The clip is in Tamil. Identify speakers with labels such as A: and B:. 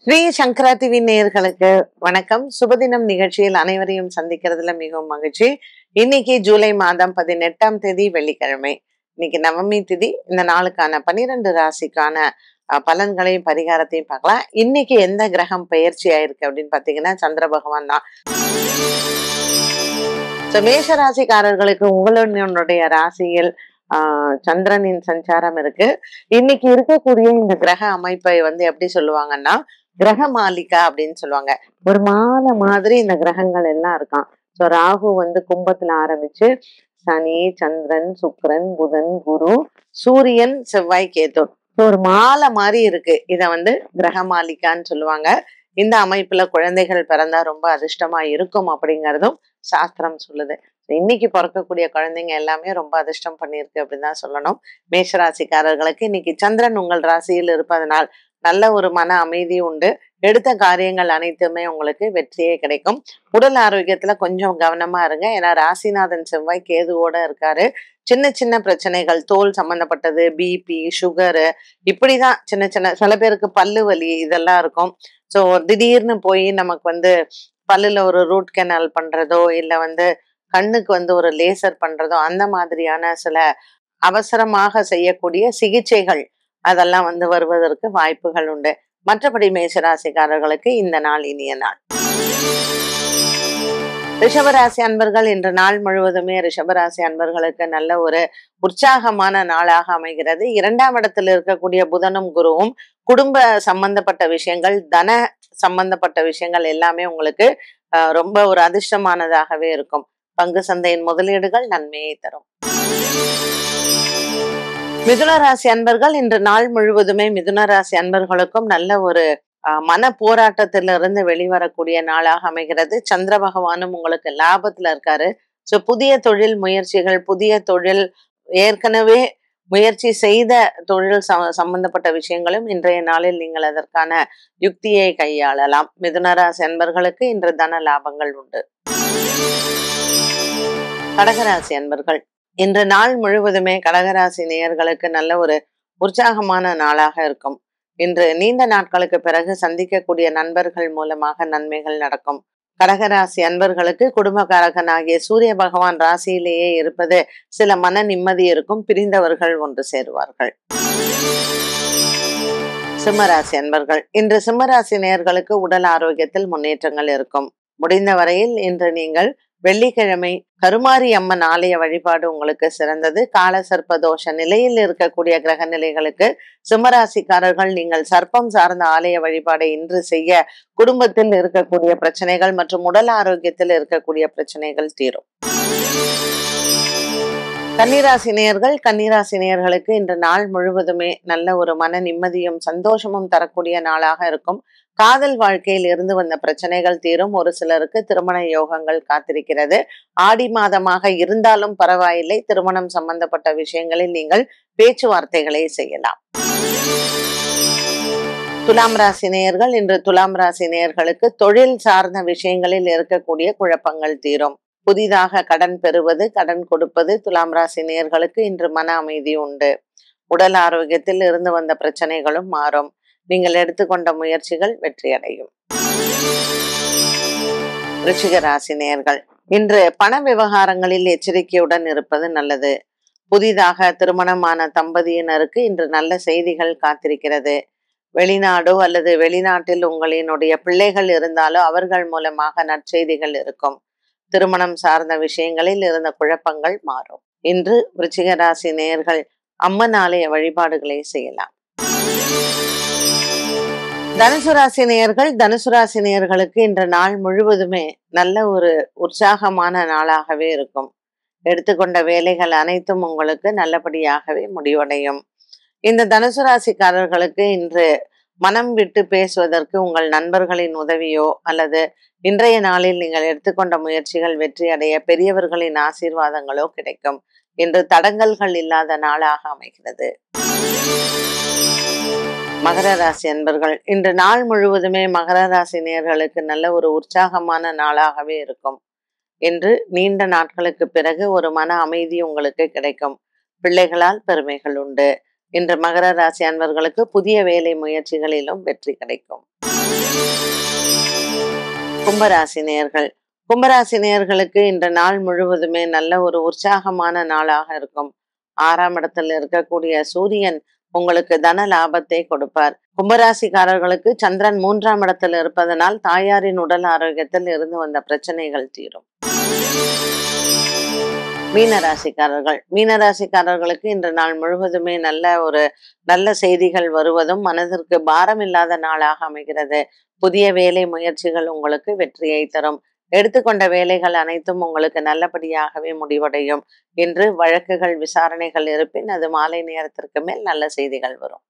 A: ஸ்ரீ சங்கரா டிவி நேயர்களுக்கு வணக்கம். சுபதினம் நிகழ்ச்சியில் அனைவரையும் சந்திக்கிறதுல மிகவும் மகிழ்ச்சி. இன்னைக்கு ஜூலை மாதம் 18ஆம் தேதி வெள்ளிக்கிழமை. இன்னைக்கு நவமி திதி. இந்த நாளுக்கான 12 ராசிக்கான பலன்களையும் பரிகாரத்தையும் பார்க்கலாம். இன்னைக்கு எந்த கிரகம் பயிற்சி ஆயிருக்கு அப்படின்னு பாத்தீங்கன்னா சந்திர பகவான் தான். மேஷ ராசிக்காரர்களுக்கு உங்களுடைய ராசியில் சந்திரனின் சஞ்சாரம் இருக்கு. இன்னைக்கு இருக்கக்கூடிய இந்த கிரக அமைப்பை எப்படி சொல்லுவாங்கன்னா கிரக மாளிகா அப்படின்னு சொல்லுவாங்க. ஒரு மாலை மாதிரி இந்த கிரகங்கள் எல்லாம் இருக்கான். ராகு கும்பத்துல ஆரம்பிச்சு சனி, சந்திரன், சுக்கிரன், புதன், குரு, சூரியன், செவ்வாய், கேது. ஒரு மாலை மாதிரி இருக்கு. இத கிரக மாளிகான்னு சொல்லுவாங்க. இந்த அமைப்புல குழந்தைகள் பிறந்தா ரொம்ப அதிர்ஷ்டமா இருக்கும் அப்படிங்கறதும் சாஸ்திரம் சொல்லுது. இன்னைக்கு பிறக்கக்கூடிய குழந்தைங்க எல்லாமே ரொம்ப அதிர்ஷ்டம் பண்ணிருக்கு அப்படின்னு தான் சொல்லணும். மேஷராசிக்காரர்களுக்கு இன்னைக்கு சந்திரன் உங்கள் ராசியில் இருப்பதனால் நல்ல ஒரு மன அமைதி உண்டு. எடுத்த காரியங்கள் அனைத்துமே உங்களுக்கு வெற்றியே கிடைக்கும். உடல் ஆரோக்கியத்துல கொஞ்சம் கவனமா இருங்க. ஏன்னா ராசிநாதன் செவ்வாய் கேதுவோட இருக்காரு. சின்ன சின்ன பிரச்சனைகள், தோல் சம்பந்தப்பட்டது, பிபி, சுகரு, இப்படிதான் சின்ன சின்ன, சில பேருக்கு பல்லு வலி இதெல்லாம் இருக்கும். திடீர்னு போய் நமக்கு பல்லுல ஒரு ரூட் கெனால் பண்றதோ இல்ல கண்ணுக்கு ஒரு லேசர் பண்றதோ அந்த மாதிரியான சில அவசரமாக செய்யக்கூடிய சிகிச்சைகள் அதெல்லாம் வருவதற்கு வாய்ப்புகள் உண்டு. மற்றபடி மேஷராசிக்காரர்களுக்கு இந்த நாள் இனிய நாள். ரிஷபராசி அன்பர்கள், இன்று நாள் முழுவதுமே ரிஷபராசி அன்பர்களுக்கு நல்ல ஒரு உற்சாகமான நாளாக அமைகிறது. 2ஆம் இடத்தில் இருக்கக்கூடிய புதனும் குருவும் குடும்ப சம்பந்தப்பட்ட விஷயங்கள், தன சம்பந்தப்பட்ட விஷயங்கள் எல்லாமே உங்களுக்கு ரொம்ப ஒரு அதிர்ஷ்டமானதாகவே இருக்கும். பங்கு சந்தையின் முதலீடுகள் நன்மையை தரும். மிதுன ராசி அன்பர்கள், இன்று நாள் முழுவதுமே மிதுன ராசி அன்பர்களுக்கும் நல்ல ஒரு மன போராட்டத்திலிருந்து வெளிவரக்கூடிய நாளாக அமைகிறது. சந்திர பகவானும் உங்களுக்கு லாபத்துல இருக்காரு. புதிய தொழில் முயற்சிகள், புதிய தொழில், ஏற்கனவே முயற்சி செய்த தொழில் சம்பந்தப்பட்ட விஷயங்களும் இன்றைய நாளில் நீங்கள் அதற்கான யுக்தியை கையாளலாம். மிதுன ராசி அன்பர்களுக்கு இன்று தன லாபங்கள் உண்டு. கடகராசி அன்பர்கள், இன்று நாள் முழுவதுமே கடகராசி நேயர்களுக்கு நல்ல ஒரு உற்சாகமான நாளாக இருக்கும். இன்று நீண்ட நாட்களுக்கு பிறகு சந்திக்கக்கூடிய நண்பர்கள் மூலமாக நன்மைகள் நடக்கும். கடகராசி அன்பர்களுக்கு குடும்பக்காரகனாகிய சூரிய பகவான் ராசியிலேயே இருப்பது சில மன நிம்மதி இருக்கும். பிரிந்தவர்கள் ஒன்று சேருவார்கள். சிம்மராசி அன்பர்கள், இன்று சிம்மராசி நேயர்களுக்கு உடல் ஆரோக்கியத்தில் முன்னேற்றங்கள் இருக்கும். முடிந்த வரையில் இன்று நீங்கள் வெள்ளிக்கிழமை கருமாரி அம்மன் ஆலய வழிபாடு உங்களுக்கு சிறந்தது. கால சர்ப்ப தோஷ நிலையில் இருக்கக்கூடிய கிரக நிலைகளுக்கு சிம்மராசிக்காரர்கள் நீங்கள் சர்ப்பம் சார்ந்த ஆலய வழிபாடை இன்று செய்ய குடும்பத்தில் இருக்கக்கூடிய பிரச்சனைகள் மற்றும் உடல் ஆரோக்கியத்தில் இருக்கக்கூடிய பிரச்சனைகள் தீரும். கன்னிராசினியர்கள், கன்னிராசினியர்களுக்கு இன்று நாள் முழுவதுமே நல்ல ஒரு மன நிம்மதியும் சந்தோஷமும் தரக்கூடிய நாளாக இருக்கும். காதல் வாழ்க்கையில் இருந்து வந்த பிரச்சனைகள் தீரும். ஒரு சிலருக்கு திருமண யோகங்கள் காத்திருக்கிறது. ஆடி மாதமாக இருந்தாலும் பரவாயில்லை, திருமணம் சம்பந்தப்பட்ட விஷயங்களில் நீங்கள் பேச்சுவார்த்தைகளை செய்யலாம். துலாம் ராசி நேயர்கள், இன்று துலாம் ராசி நேயர்களுக்கு தொழில் சார்ந்த விஷயங்களில் இருக்கக்கூடிய குழப்பங்கள் தீரும். புதிதாக கடன் பெறுவது, கடன் கொடுப்பது துலாம் ராசி நேயர்களுக்கு இன்று மன அமைதி உண்டு. உடல் ஆரோக்கியத்தில் இருந்து வந்த பிரச்சனைகளும் மாறும். நீங்கள் எடுத்துக்கொண்ட முயற்சிகள் வெற்றியடையும். ரிஷிக ராசி நேயர்கள், இன்று பண விவகாரங்களில் எச்சரிக்கையுடன் இருப்பது நல்லது. புதிதாக திருமணமான தம்பதியினருக்கு இன்று நல்ல செய்திகள் காத்திருக்கிறது. வெளிநாடோ அல்லது வெளிநாட்டில் உங்களினுடைய பிள்ளைகள் இருந்தாலோ அவர்கள் மூலமாக நற்செய்திகள் இருக்கும். திருமணம் சார்ந்த விஷயங்களில் இருந்த குழப்பங்கள் மாறும். இன்று விருச்சிக ராசி நேயர்கள் அம்மன் ஆலய வழிபாடுகளை செய்யலாம். தனுசு ராசி நேயர்கள், தனுசு ராசி நேயர்களுக்கு இன்று நாள் முழுவதுமே நல்ல ஒரு உற்சாகமான நாளாகவே இருக்கும். எடுத்துக்கொண்ட வேலைகள் அனைத்தும் உங்களுக்கு நல்லபடியாகவே முடிவடையும். இந்த தனுசு ராசிக்காரர்களுக்கு இன்று மனம் விட்டு பேசுவதற்கு உங்கள் நண்பர்களின் உதவியோ அல்லது இன்றைய நாளில் நீங்கள் எடுத்துக்கொண்ட முயற்சிகள் வெற்றி அடைய பெரியவர்களின் ஆசீர்வாதங்களோ கிடைக்கும். இன்று தடங்கல்கள் இல்லாத நாளாக அமைகிறது. மகர ராசி அன்பர்கள், இன்று நாள் முழுவதுமே மகர ராசி நேயர்களுக்கு நல்ல ஒரு உற்சாகமான நாளாகவே இருக்கும். இன்று நீண்ட நாட்களுக்கு பிறகு ஒரு மன அமைதி உங்களுக்கு கிடைக்கும். பிள்ளைகளால் பெருமைகள் உண்டு. இன்று மகர ராசி அன்பர்களுக்கு புதிய வேலை முயற்சிகளிலும் வெற்றி கிடைக்கும். கும்பராசி நேயர்கள். கும்பராசி நேயர்களுக்கு இன்று நாள் முழுவதுமே நல்ல ஒரு உற்சாகமான நாளாக இருக்கும். 6ஆம் இடத்தில் இருக்கக்கூடிய சூரியன் உங்களுக்கு தன லாபத்தை கொடுப்பார். கும்பராசிக்காரர்களுக்கு சந்திரன் 3ஆம் இடத்தில் இருப்பதனால் தாயாரின் உடல் ஆரோக்கியத்தில் இருந்து வந்த பிரச்சனைகள் தீரும். மீனராசிக்காரர்களுக்கு இன்று நாள் முழுவதுமே நல்ல செய்திகள் வருவதும் மனதிற்கு பாரம் இல்லாத நாளாக அமைகிறது. புதிய வேலை முயற்சிகள் உங்களுக்கு வெற்றியை தரும். எடுத்துக்கொண்ட வேலைகள் அனைத்தும் உங்களுக்கு நல்லபடியாகவே முடிவடையும். இன்று வழக்குகள் விசாரணைகள் இருப்பின் அது மாலை நேரத்திற்கு மேல் நல்ல செய்திகள் வரும்.